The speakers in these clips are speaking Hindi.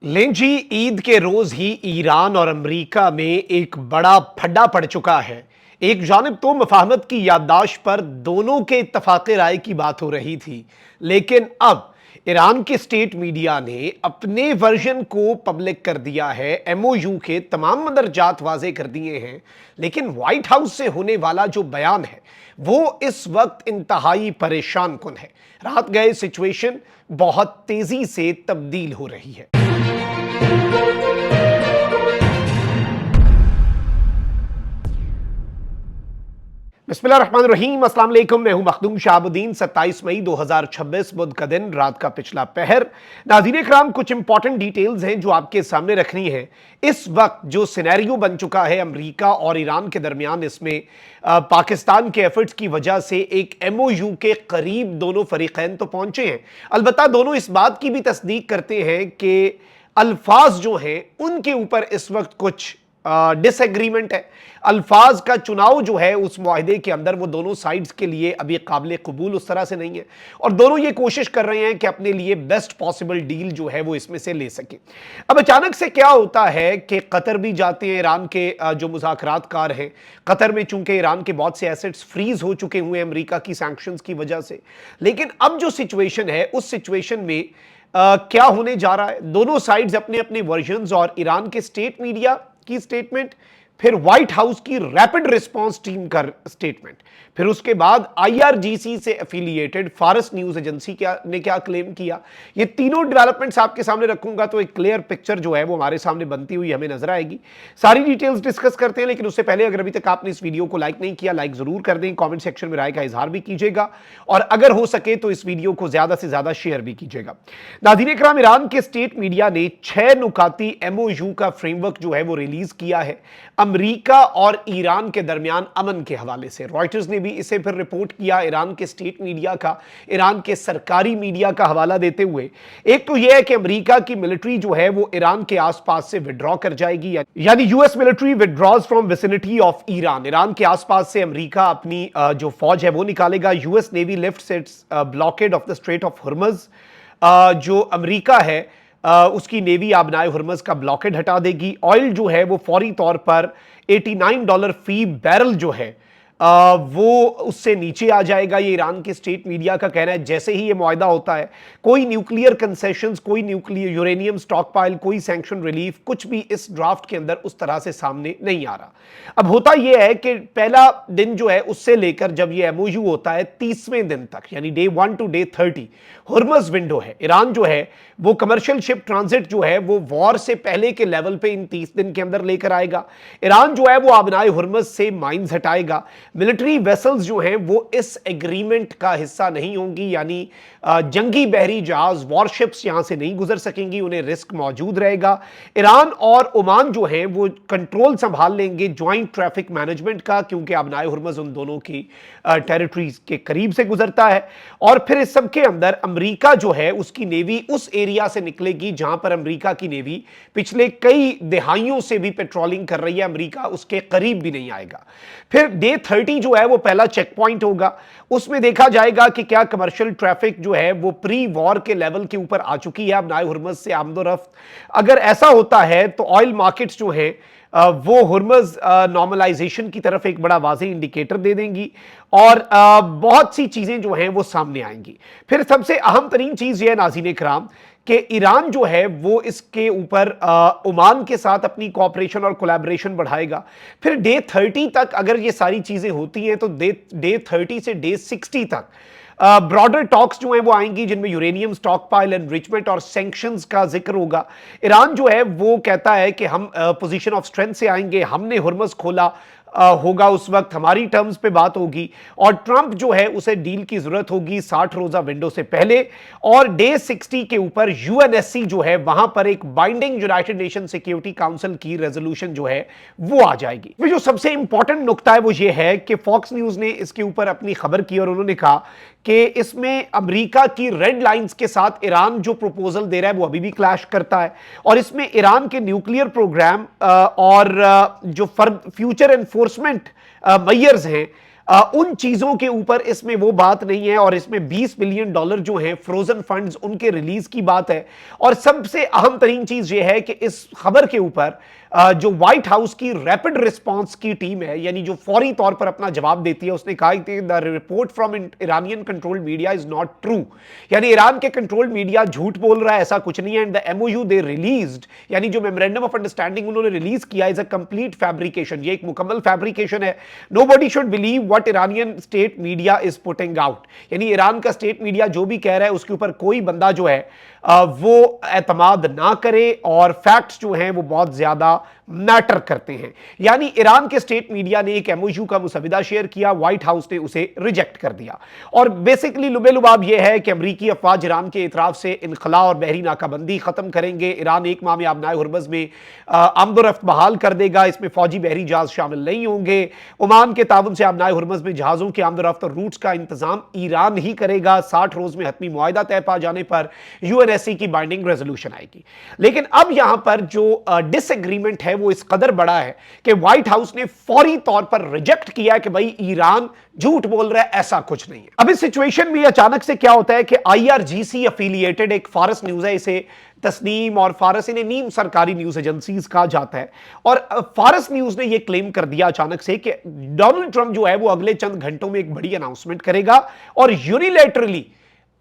लें जी, ईद के रोज ही ईरान और अमेरिका में एक बड़ा फड्डा पड़ चुका है। एक जानिब तो मुफाहमत की याददाश्त पर दोनों के इत्तफाक राय की बात हो रही थी, लेकिन अब ईरान के स्टेट मीडिया ने अपने वर्जन को पब्लिक कर दिया है। एमओयू के तमाम मदरजात वाजे कर दिए हैं, लेकिन व्हाइट हाउस से होने वाला जो बयान है वो इस वक्त इंतहाई परेशान कुन है। रात गए सिचुएशन बहुत तेजी से तब्दील हो रही है। बिस्मिल्लाहिर्रहमानिर्रहीम, अस्सलाम वालेकुम। मैं हूं मखदूम शाहबुद्दीन। 27 मई 2026 बुध का दिन, रात का पिछला पहर। नाज़रीन इकराम, कुछ इंपॉर्टेंट डिटेल्स हैं जो आपके सामने रखनी है। इस वक्त जो सिनेरियो बन चुका है अमेरिका और ईरान के दरमियान, इसमें पाकिस्तान के एफर्ट्स की वजह से एक एमओयू के करीब दोनों फरीकैन तो पहुंचे हैं। अलबत्ता दोनों इस बात की भी तस्दीक करते हैं कि अल्फाज जो हैं उनके ऊपर इस वक्त कुछ डिसएग्रीमेंट है। अल्फाज का चुनाव जो है उस मुआहदे के अंदर वो दोनों साइड्स के लिए अभी काबिल कबूल उस तरह से नहीं है, और दोनों ये कोशिश कर रहे हैं कि अपने लिए बेस्ट पॉसिबल डील जो है वो इसमें से ले सके। अब अचानक से क्या होता है कि कतर भी जाते हैं, ईरान के जो मुज़ाकरातकार हैं। कतर में चूंकि ईरान के बहुत से एसेट्स फ्रीज हो चुके हुए हैं अमेरिका की सैंक्शंस की वजह से, लेकिन अब जो सिचुएशन है उस सिचुएशन में क्या होने जा रहा है, दोनों साइड्स अपने अपने वर्जन्स, और ईरान के स्टेट मीडिया की स्टेटमेंट, फिर व्हाइट हाउस की रैपिड रिस्पांस टीम का स्टेटमेंट, फिर उसके बाद आईआरजीसी से एफिलिएटेड फारस न्यूज एजेंसी ने क्या क्लेम किया। ये तीनों डेवलपमेंट्स आपके सामने रखूंगा तो एक क्लियर पिक्चर जो है वो हमारे सामने बनती हुई हमें नजर आएगी। सारी डिटेल्स डिस्कस करते हैं, लेकिन उससे पहले अगर अभी तक आपने इस वीडियो को लाइक नहीं किया, लाइक जरूर कर दें, कमेंट सेक्शन में राय का इजहार भी कीजिएगा, और अगर हो सके तो इस वीडियो को ज्यादा से ज्यादा शेयर भी कीजिएगा। नाज़रीन इकराम, ईरान के स्टेट मीडिया ने 6 नुकाती एमओयू का फ्रेमवर्क जो है वो रिलीज किया है अमेरिका और ईरान के दरमियान अमन के हवाले से। रॉयटर्स ने भी इसे फिर रिपोर्ट किया, ईरान के स्टेट मीडिया का, ईरान के सरकारी मीडिया का हवाला देते हुए। एक तो यह है कि अमेरिका की मिलिट्री जो है वो ईरान के आसपास से विड्रॉ कर जाएगी, यानी US military withdraws from vicinity of Iran. Iran के आसपास से अमेरिका अपनी जो फौज है वो निकालेगा। US Navy lifts its blockade of the Strait of Hormuz. जो अमेरिका है उसकी नेवी आबनाए हुर्मुज का ब्लॉकेड हटा देगी। ऑयल जो है वो फौरी तौर पर $89 फी बैरल जो है वो उससे नीचे आ जाएगा। ये ईरान के स्टेट मीडिया का कहना है। जैसे ही ये मुआहदा होता है, कोई न्यूक्लियर कंसेशंस, कोई न्यूक्लियर यूरेनियम स्टॉक पाइल, कोई सैंक्शन रिलीफ, कुछ भी इस ड्राफ्ट के अंदर उस तरह से सामने नहीं आ रहा। अब होता यह है कि पहला दिन जो है उससे लेकर जब ये एमओयू होता है 30वें दिन तक, यानी डे 1 टू डे 30 हुर्मुज विंडो है। ईरान जो है वो कमर्शियल शिप ट्रांजिट जो है वो वॉर से पहले के लेवल पे इन 30 दिन के अंदर लेकर आएगा। ईरान जो है वो आबनाए हुर्मुज से माइंस हटाएगा। मिलिट्री वेसल्स जो हैं वो इस एग्रीमेंट का हिस्सा नहीं होंगी, यानी जंगी बहरी जहाज, वॉरशिप्स यहां से नहीं गुजर सकेंगी, उन्हें रिस्क मौजूद रहेगा। ईरान और ओमान जो हैं वो कंट्रोल संभाल लेंगे ज्वाइंट ट्रैफिक मैनेजमेंट का, क्योंकि आबनाए हुर्मुज उन दोनों की टेरिटरीज के करीब से गुजरता है। और फिर इस सब के अंदर अमेरिका जो है उसकी नेवी उस एरिया से निकलेगी जहां पर अमेरिका की नेवी पिछले कई दिहाइयों से भी पेट्रोलिंग कर रही है। अमेरिका उसके करीब भी नहीं आएगा। फिर डे 30 जो है वो पहला चेक पॉइंट होगा। उसमें देखा जाएगा कि क्या कमर्शियल ट्रैफिक जो है वो प्री वॉर के लेवल के ऊपर आ चुकी है आबनाए हुर्मुज से आमदोरफ्त। अगर ऐसा होता है तो ऑयल मार्केट्स जो है वो हुर्मुज नॉर्मलाइजेशन की तरफ एक बड़ा वाज़ेह इंडिकेटर दे देंगी, और बहुत सी चीजें जो हैं वो सामने आएंगी। फिर सबसे अहम तरीन चीज ये है नाज़रीन कराम कि ईरान जो है वो इसके ऊपर ओमान के साथ अपनी कोऑपरेशन और कोलैबोरेशन बढ़ाएगा। फिर डे 30 तक अगर ये सारी चीजें होती हैं तो डे 30 से डे 60 तक ब्रॉडर टॉक्स जो है वो आएंगी, जिनमें यूरेनियम स्टॉक पाइल, एनरिचमेंट और सैंक्शंस का जिक्र होगा। ईरान जो है वो कहता है कि हम पोजीशन ऑफ स्ट्रेंथ से आएंगे, हमने हुर्मुज खोला होगा, उस वक्त हमारी टर्म्स पे बात होगी, और ट्रंप जो है उसे डील की जरूरत होगी 60 रोजा विंडो से पहले। और डे 60 के ऊपर यूएनएससी जो है वहां पर एक binding United nation security council की रेजोल्यूशन जो है वो आ जाएगी। फिर जो सबसे इंपॉर्टेंट नुकता है वो ये है कि फॉक्स न्यूज ने इसके ऊपर अपनी खबर की, और उन्होंने कहा कि इसमें अमेरिका की रेड लाइंस के साथ ईरान जो प्रपोजल दे रहा है वो अभी भी क्लैश करता है, और इसमें ईरान के न्यूक्लियर प्रोग्राम और जो फ्यूचर एनफोर्समेंट मेयर्स हैं उन चीजों के ऊपर इसमें वो बात नहीं है, और इसमें $20 बिलियन जो हैं फ्रोजन फंड्स उनके रिलीज की बात है। और सबसे अहम तरीन चीज ये है कि इस खबर के ऊपर जो व्हाइट हाउस की रैपिड रिस्पांस की टीम है, यानी जो फौरी तौर पर अपना जवाब देती है, उसने कहा कि the report from Iranian controlled media is not true, यानी ईरान के कंट्रोल्ड मीडिया झूठ बोल रहा है, ऐसा कुछ नहीं है। And the MOU they released, यानी जो मेमोरेंडम ऑफ अंडरस्टैंडिंग उन्होंने रिलीज किया, इज अ कंप्लीट फैब्रिकेशन, ये एक मुकम्मल फैब्रिकेशन है। Nobody should believe what Iranian state media is putting out, यानी ईरान का स्टेट मीडिया जो भी कह रहा है उसके ऊपर कोई बंदा जो है वो एतमाद ना करे, और फैक्ट्स जो हैं वो बहुत ज्यादा मैटर करते हैं। यानी ईरान के स्टेट मीडिया ने एक एमओयू का मुसविदा शेयर किया, व्हाइट हाउस ने उसे रिजेक्ट कर दिया, और बेसिकली लुबे-लुबाब यह है कि अमरीकी अफवाज ईरान के इतराफ से इनखला और बहरी नाकाबंदी खत्म करेंगे। ईरान 1 माह में आबनाए हुर्मुज़ में आमदोरफ्त बहाल कर देगा, इसमें फौजी बहरी जहाज शामिल नहीं होंगे। ओमान के ताउन से आबनाए हुर्मुज़ में जहाजों की आमदोरफ्त और रूट्स का इंतजाम ईरान ही करेगा। 60 रोज में हतमी मुआहिदा तय पा जाने पर यूएनएससी की बाइंडिंग रेजोल्यूशन आएगी। लेकिन अब यहां पर जो डिसएग्रीमेंट है वो इस कदर बड़ा है कि व्हाइट हाउस ने फौरी तौर पर रिजेक्ट किया कि भाई ईरान झूठ बोल रहा है, ऐसा कुछ नहीं है। अब इस सिचुएशन में अचानक से क्या होता है कि आईआरजीसी एफिलिएटेड एक फारस न्यूज है, इसे तस्नीम और फारस, इन्हें नीम सरकारी न्यूज एजेंसीज कहा जाता है, और फारस न्यूज ने यह क्लेम कर दिया अचानक से कि डोनाल्ड ट्रंप जो है वो अगले चंद घंटों में एक बड़ी अनाउंसमेंट करेगा और यूनिलैटरली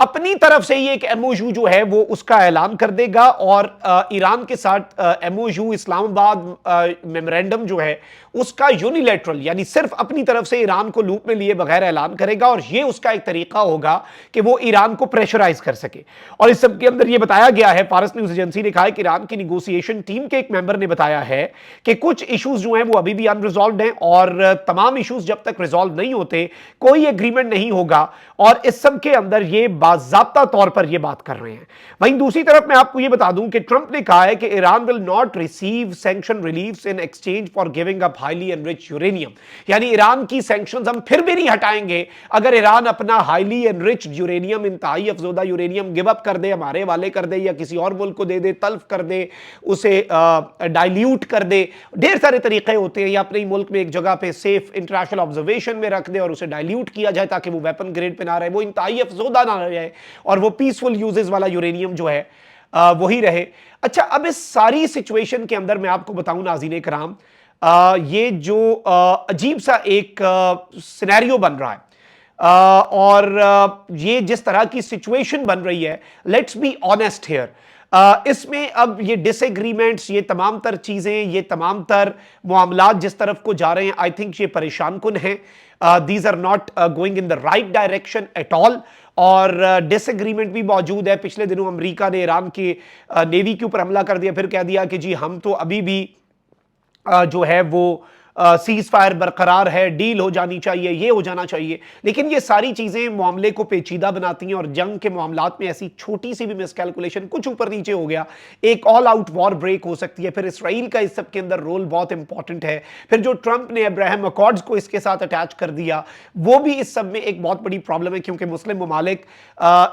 अपनी तरफ से ये एक एमओयू जो है वो उसका ऐलान कर देगा, और ईरान के साथ एमओयू इस्लामाबाद मेमोरेंडम जो है उसका यूनिलैटरल, यानी सिर्फ अपनी तरफ से ईरान को लूप में लिए बगैर ऐलान करेगा, और ये उसका एक तरीका होगा कि वो ईरान को प्रेशराइज कर सके। और इस सब के अंदर ये बताया गया है, फारस न्यूज एजेंसी ने कहा है कि ईरान की निगोसिएशन टीम के एक मेंबर ने बताया है कि कुछ इश्यूज जो हैं वो अभी भी अनरिजॉल्व्ड हैं, और तमाम इश्यूज जब तक रिजॉल्व नहीं होते कोई एग्रीमेंट नहीं होगा, और इस सब के अंदर ये बाज़ाब्ता तौर पर ये बात कर रहे हैं। वहीं दूसरी तरफ मैं आपको ये बता दूं कि ट्रंप ने कहा है कि Iran will not receive sanction reliefs in exchange for giving up highly enriched uranium, यानी ईरान की सैंक्शंस हम फिर भी नहीं हटाएंगे अगर ईरान अपना हाईली एनरिच्ड यूरेनियम, इंतहाई अफजोदा यूरेनियम गिव अप कर दे, हमारे वाले कर दे, या किसी और मुल्क को दे दे, तल्फ कर दे, उसे डाइल्यूट कर दे। ढेर सारे तरीके होते हैं, या अपने मुल्क में एक जगह पे सेफ इंटरनेशनल ऑब्जर्वेशन में रख दे और उसे डाइल्यूट किया जाए ताकि वो वेपन ग्रेड पे ना रहे, वो इंतहाई अफजोदा ना रहे, और वो पीसफुल यूजेस वाला यूरेनियम जो है वही रहे। अच्छा, अब इस सारी सिचुएशन के अंदर मैं आपको बताऊं नाज़रीन कराम, ये जो अजीब सा एक सिनेरियो बन रहा है, और ये जिस तरह की सिचुएशन बन रही है, लेट्स बी ऑनेस्ट हियर, इसमें अब ये डिसएग्रीमेंट्स, ये तमाम तर चीजें, ये तमाम तर मामलात जिस तरफ को जा रहे हैं, आई थिंक ये परेशान कुन है। These are not going in the right direction at all, और डिसएग्रीमेंट भी मौजूद है। पिछले दिनों अमेरिका ने ईरान की नेवी के ऊपर हमला कर दिया, फिर कह दिया कि जी हम तो अभी भी जो है वो सीज फायर बरकरार है, डील हो जानी चाहिए, ये हो जाना चाहिए। लेकिन ये सारी चीजें मामले को पेचीदा बनाती हैं, और जंग के मामलात में ऐसी छोटी सी भी मिसकैलकुलेशन, कुछ ऊपर नीचे हो गया, एक ऑल आउट वॉर ब्रेक हो सकती है। फिर इसराइल का इस सब के अंदर रोल बहुत इंपॉर्टेंट है। फिर जो ट्रंप ने अब्राहम अकॉर्ड्स को इसके साथ अटैच कर दिया, वो भी इस सब में एक बहुत बड़ी प्रॉब्लम है, क्योंकि मुस्लिम ममालिक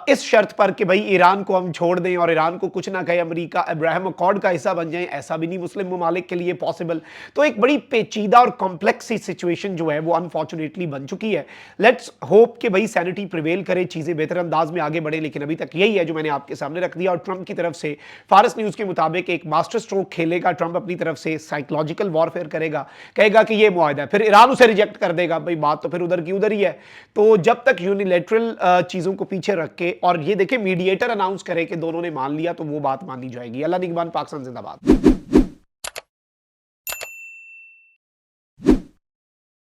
इस शर्त पर कि भाई ईरान को हम छोड़ दें और ईरान को कुछ ना कहे अमेरिका, अब्राहम अकॉर्ड का हिस्सा बन जाए, ऐसा भी नहीं मुस्लिम ममालिक के लिए पॉसिबल। तो एक बड़ी पेचीदा और कॉम्प्लेक्स सी सिचुएशन जो है वो अनफॉर्चुनेटली बन चुकी है। लेट्स होप कि भाई सैनिटी प्रिवेल करे, चीजें बेहतर अंदाज में आगे बढ़े, लेकिन अभी तक यही है जो मैंने आपके सामने रख दिया। और ट्रंप की तरफ से फारस न्यूज के मुताबिक एक मास्टर स्ट्रोक खेलेगा ट्रंप, अपनी तरफ से साइकोलॉजिकल वॉरफेयर करेगा, कहेगा कि ये मुआहिदा है, फिर ईरान उसे रिजेक्ट कर देगा, भाई बात तो फिर उधर की उधर ही है। तो जब तक यूनिलैटरल चीजों को पीछे रख के, और ये देखे मीडिएटर अनाउंस करे कि दोनों ने मान लिया, तो वो बात मानी जाएगी। अल्लाह निगहबान, पाकिस्तान जिंदाबाद।